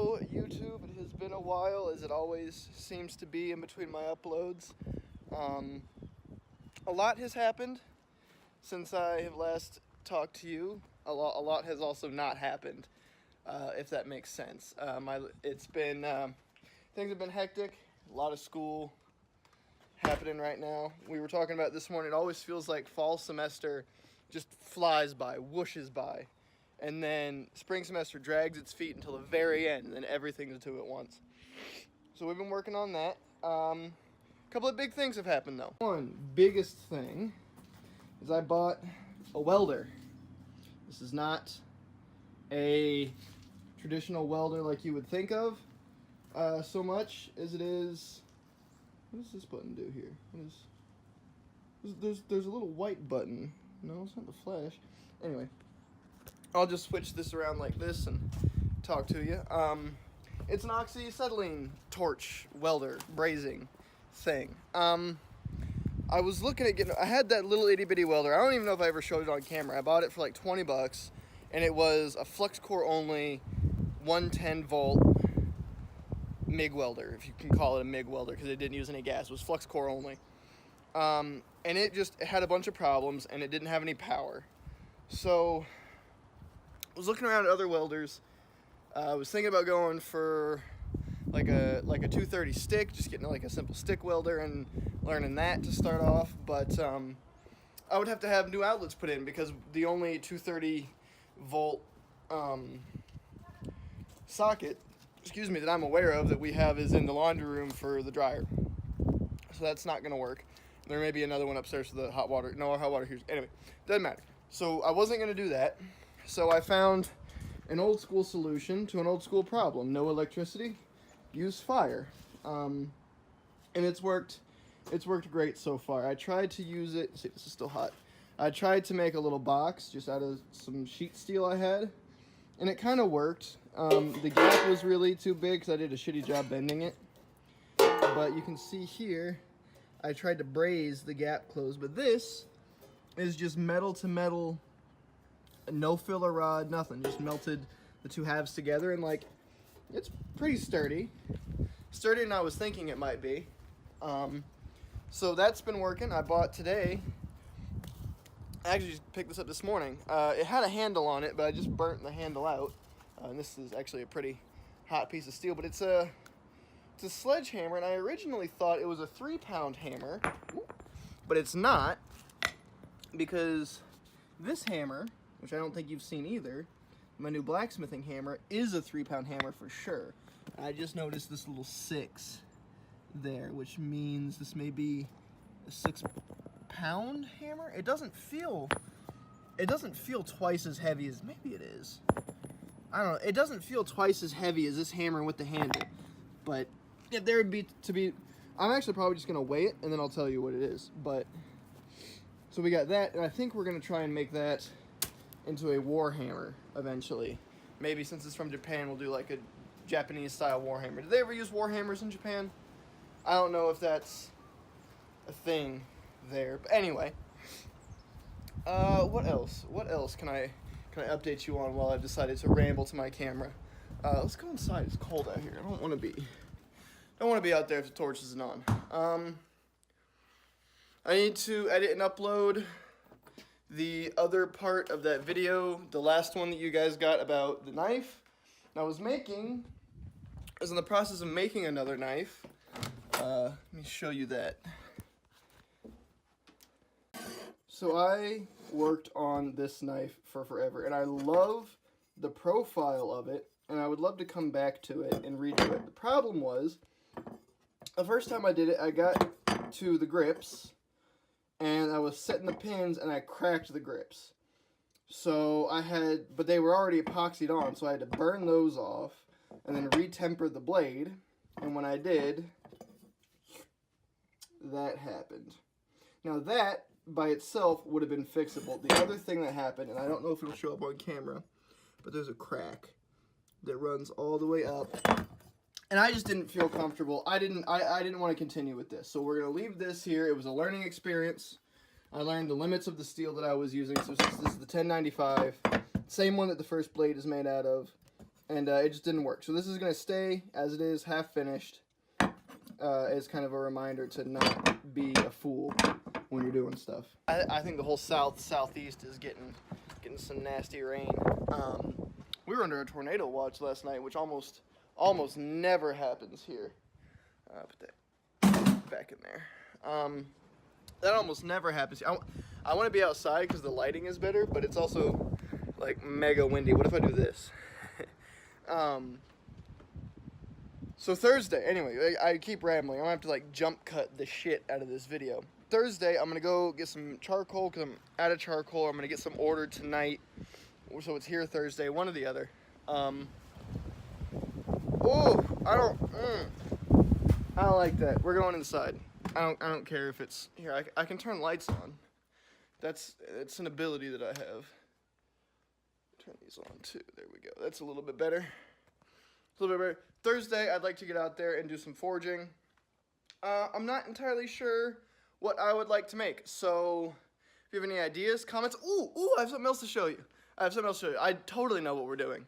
Hello YouTube, it has been a while, as it always seems to be in between my uploads. A lot has happened since I have last talked to you. A lot has also not happened, if that makes sense. Things have been hectic, a lot of school happening right now. We were talking about it this morning. It always feels like fall semester just flies by, whooshes by. And then spring semester drags its feet until the very end, and then everything's due at once. So we've been working on that. A couple of big things have happened though. One biggest thing is I bought a welder. This is not a traditional welder like you would think of so much as it is. What does this button do here? There's a little white button. No, it's not the flash. Anyway. I'll just switch this around like this and talk to you. It's an oxyacetylene torch welder brazing thing. I was looking at I had that little itty bitty welder. I don't even know if I ever showed it on camera. I bought it for like 20 bucks and it was a flux core only 110 volt MIG welder, if you can call it a MIG welder, because it didn't use any gas. It was flux core only. And it had a bunch of problems and it didn't have any power. So I was looking around at other welders. I was thinking about going for like a 230 stick, just getting like a simple stick welder and learning that to start off. But I would have to have new outlets put in because the only 230 volt socket, that I'm aware of that we have is in the laundry room for the dryer. So that's not going to work. There may be another one upstairs for the hot water. No, our hot water here. Anyway, doesn't matter. So I wasn't going to do that. So I found an old school solution to an old school problem. No electricity, use fire. And it's worked great so far. I tried to use it, see, this is still hot. I tried to make a little box just out of some sheet steel I had, and it kind of worked. The gap was really too big because I did a shitty job bending it. But you can see here, I tried to braze the gap closed, but this is just metal to metal, no filler rod, nothing, just melted the two halves together, and like, it's pretty sturdy. Sturdier than I was thinking it might be. So that's been working. I bought today, I actually just picked this up this morning. It had a handle on it, but I just burnt the handle out. And this is actually a pretty hot piece of steel, but it's a sledgehammer, and I originally thought it was a 3-pound hammer, but it's not, because this hammer, which I don't think you've seen either, my new blacksmithing hammer, is a 3-pound hammer for sure. I just noticed this little 6 there, which means this may be a 6-pound hammer. It doesn't feel twice as heavy as, maybe it is. I don't know. It doesn't feel twice as heavy as this hammer with the handle, but if there would be I'm actually probably just gonna weigh it and then I'll tell you what it is. But so we got that, and I think we're gonna try and make that into a war hammer eventually. Maybe since it's from Japan, we'll do like a Japanese style war hammer. Did they ever use war hammers in Japan? I don't know if that's a thing there. But anyway, what else can I update you on while I've decided to ramble to my camera? Let's go inside. It's cold out here. I don't want to be out there if the torch isn't on. I need to edit and upload the other part of that video, the last one that you guys got about the knife. I was in the process of making another knife. Let me show you that. So I worked on this knife for forever, and I love the profile of it, and I would love to come back to it and redo it. The problem was, the first time I did it, I got to the grips, and I was setting the pins, and I cracked the grips. So but they were already epoxied on, so I had to burn those off, and then retemper the blade, and when I did, that happened. Now that, by itself, would have been fixable. The other thing that happened, and I don't know if it'll show up on camera, but there's a crack that runs all the way up, and I just didn't feel comfortable. I didn't want to continue with this, so we're going to leave this here. It was a learning experience. I learned the limits of the steel that I was using. So this is the 1095, same one that the first blade is made out of. and it just didn't work. So this is going to stay as it is, half finished, as kind of a reminder to not be a fool when you're doing stuff. I think the whole southeast is getting some nasty rain. We were under a tornado watch last night, which almost never happens here. Put that back in there. That almost never happens. I want to be outside because the lighting is better, but it's also like mega windy. What if I do this? So Thursday, anyway, I keep rambling. I'm gonna have to like jump cut the shit out of this video. Thursday, I'm gonna go get some charcoal because I'm out of charcoal. I'm gonna get some ordered tonight, so it's here Thursday, one or the other. Oh, I don't like that. We're going inside. I don't care if it's here. I can turn lights on. It's an ability that I have. Turn these on too. There we go. That's a little bit better. A little bit better. Thursday, I'd like to get out there and do some forging. I'm not entirely sure what I would like to make. So if you have any ideas, comments. Ooh, I have something else to show you. I totally know what we're doing.